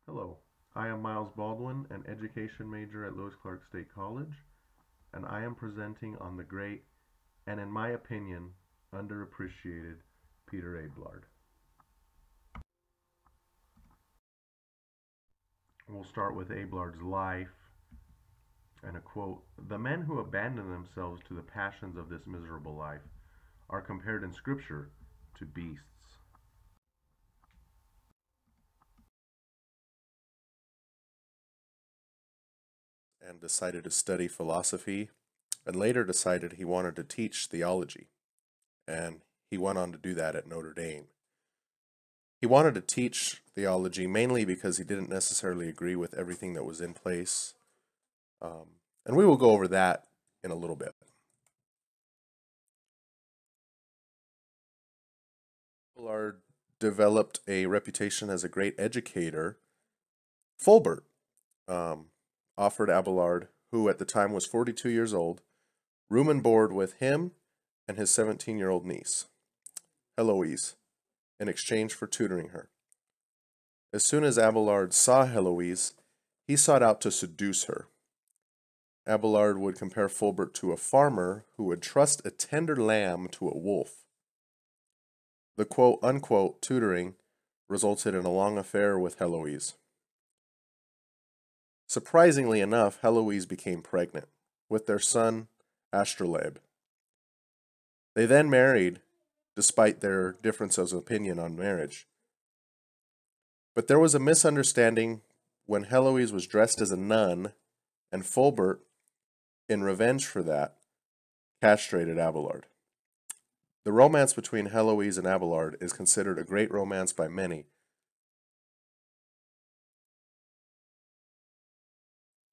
Hello, I am Miles Baldwin, an education major at Lewis Clark State College, and I am presenting on the great and, in my opinion, underappreciated Peter Abelard. We'll start with Abelard's life and a quote. "The men who abandon themselves to the passions of this miserable life are compared in Scripture to beasts." And decided to study philosophy and later decided he wanted to teach theology. And he went on to do that at Notre Dame. He wanted to teach theology mainly because he didn't necessarily agree with everything that was in place. And we will go over that in a little bit. Abelard developed a reputation as a great educator. Fulbert offered Abelard, who at the time was 42 years old, room and board with him and his 17-year-old niece, Heloise, in exchange for tutoring her. As soon as Abelard saw Heloise, he sought out to seduce her. Abelard would compare Fulbert to a farmer who would trust a tender lamb to a wolf. The quote-unquote tutoring resulted in a long affair with Heloise. Surprisingly enough, Heloise became pregnant with their son, Astrolabe. They then married, despite their differences of opinion on marriage. But there was a misunderstanding when Heloise was dressed as a nun, and Fulbert, in revenge for that, castrated Abelard. The romance between Heloise and Abelard is considered a great romance by many.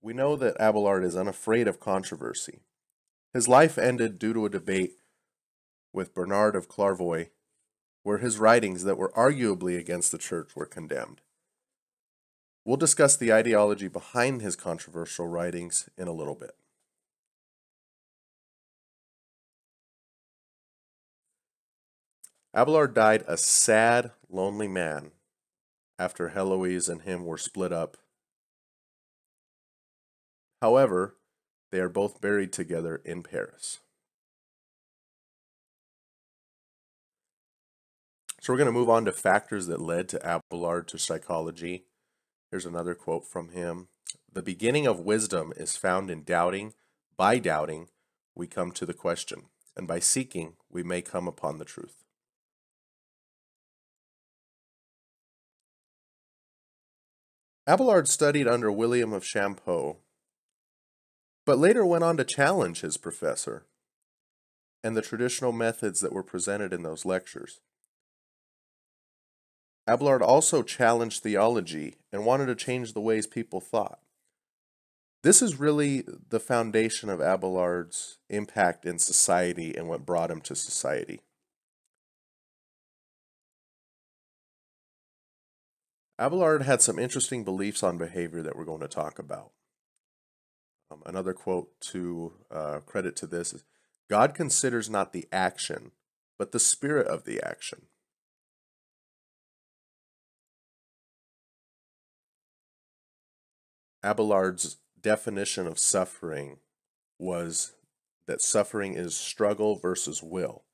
We know that Abelard is unafraid of controversy. His life ended due to a debate with Bernard of Clairvaux, where his writings that were arguably against the church were condemned. We'll discuss the ideology behind his controversial writings in a little bit. Abelard died a sad, lonely man after Heloise and him were split up. However, they are both buried together in Paris. So we're going to move on to factors that led to Abelard to psychology. Here's another quote from him. "The beginning of wisdom is found in doubting. By doubting, we come to the question, and by seeking, we may come upon the truth." Abelard studied under William of Champeaux, but later went on to challenge his professor and the traditional methods that were presented in those lectures. Abelard also challenged theology and wanted to change the ways people thought. This is really the foundation of Abelard's impact in society and what brought him to society. Abelard had some interesting beliefs on behavior that we're going to talk about. Another quote to credit to this is, "God considers not the action, but the spirit of the action." Abelard's definition of suffering was that suffering is struggle versus will.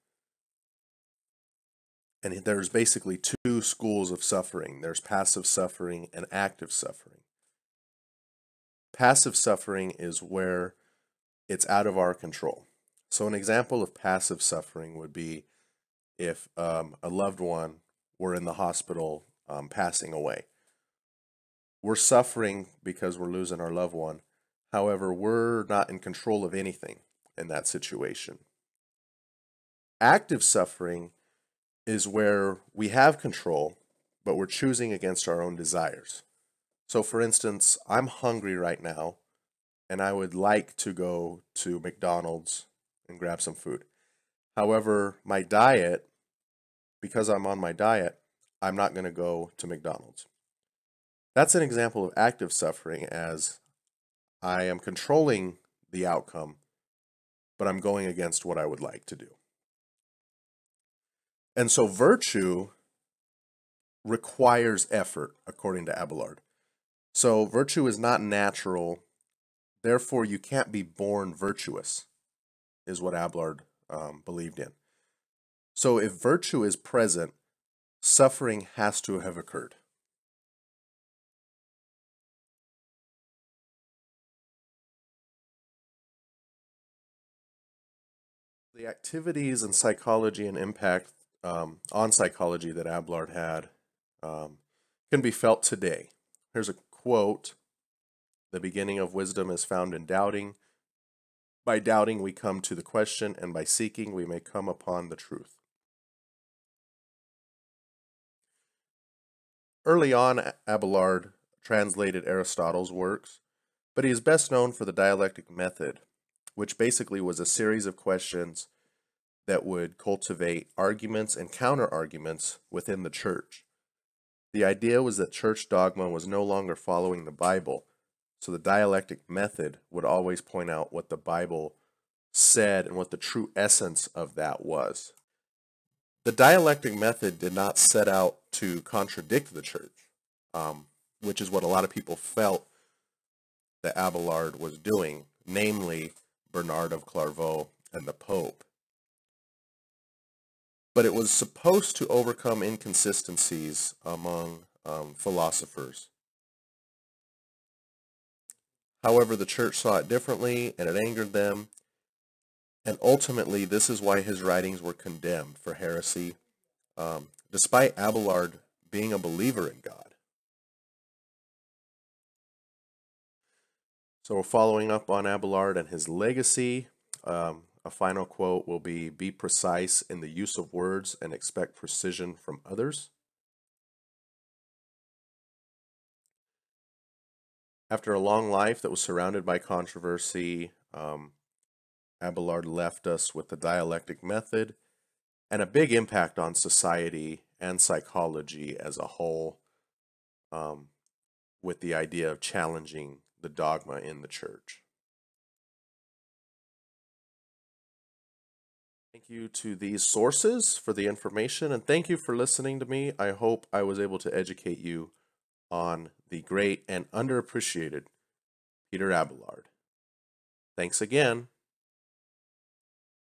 And there's basically two schools of suffering. There's passive suffering and active suffering. Passive suffering is where it's out of our control. So an example of passive suffering would be if a loved one were in the hospital passing away. We're suffering because we're losing our loved one. However, we're not in control of anything in that situation. Active suffering is where we have control, but we're choosing against our own desires. So for instance, I'm hungry right now, and I would like to go to McDonald's and grab some food. However, my diet, because I'm on my diet, I'm not going to go to McDonald's. That's an example of active suffering, as I am controlling the outcome, but I'm going against what I would like to do. And so virtue requires effort, according to Abelard. So virtue is not natural, therefore you can't be born virtuous, is what Abelard believed in. So if virtue is present, suffering has to have occurred. The activities in psychology and impact on psychology that Abelard had can be felt today. Here's a quote: "The beginning of wisdom is found in doubting. By doubting we come to the question, and by seeking we may come upon the truth." Early on, Abelard translated Aristotle's works, but he is best known for the dialectic method, which basically was a series of questions that would cultivate arguments and counter-arguments within the church. The idea was that church dogma was no longer following the Bible, so the dialectic method would always point out what the Bible said and what the true essence of that was. The dialectic method did not set out to contradict the church, which is what a lot of people felt that Abelard was doing, namely Bernard of Clairvaux and the Pope. But it was supposed to overcome inconsistencies among philosophers. However, the church saw it differently, and it angered them, and ultimately this is why his writings were condemned for heresy, despite Abelard being a believer in God. So we're following up on Abelard and his legacy. A final quote will be precise in the use of words and expect precision from others. After a long life that was surrounded by controversy, Abelard left us with the dialectic method and a big impact on society and psychology as a whole, with the idea of challenging the dogma in the church. Thank you to these sources for the information, and thank you for listening to me. I hope I was able to educate you on the great and underappreciated Peter Abelard. Thanks again.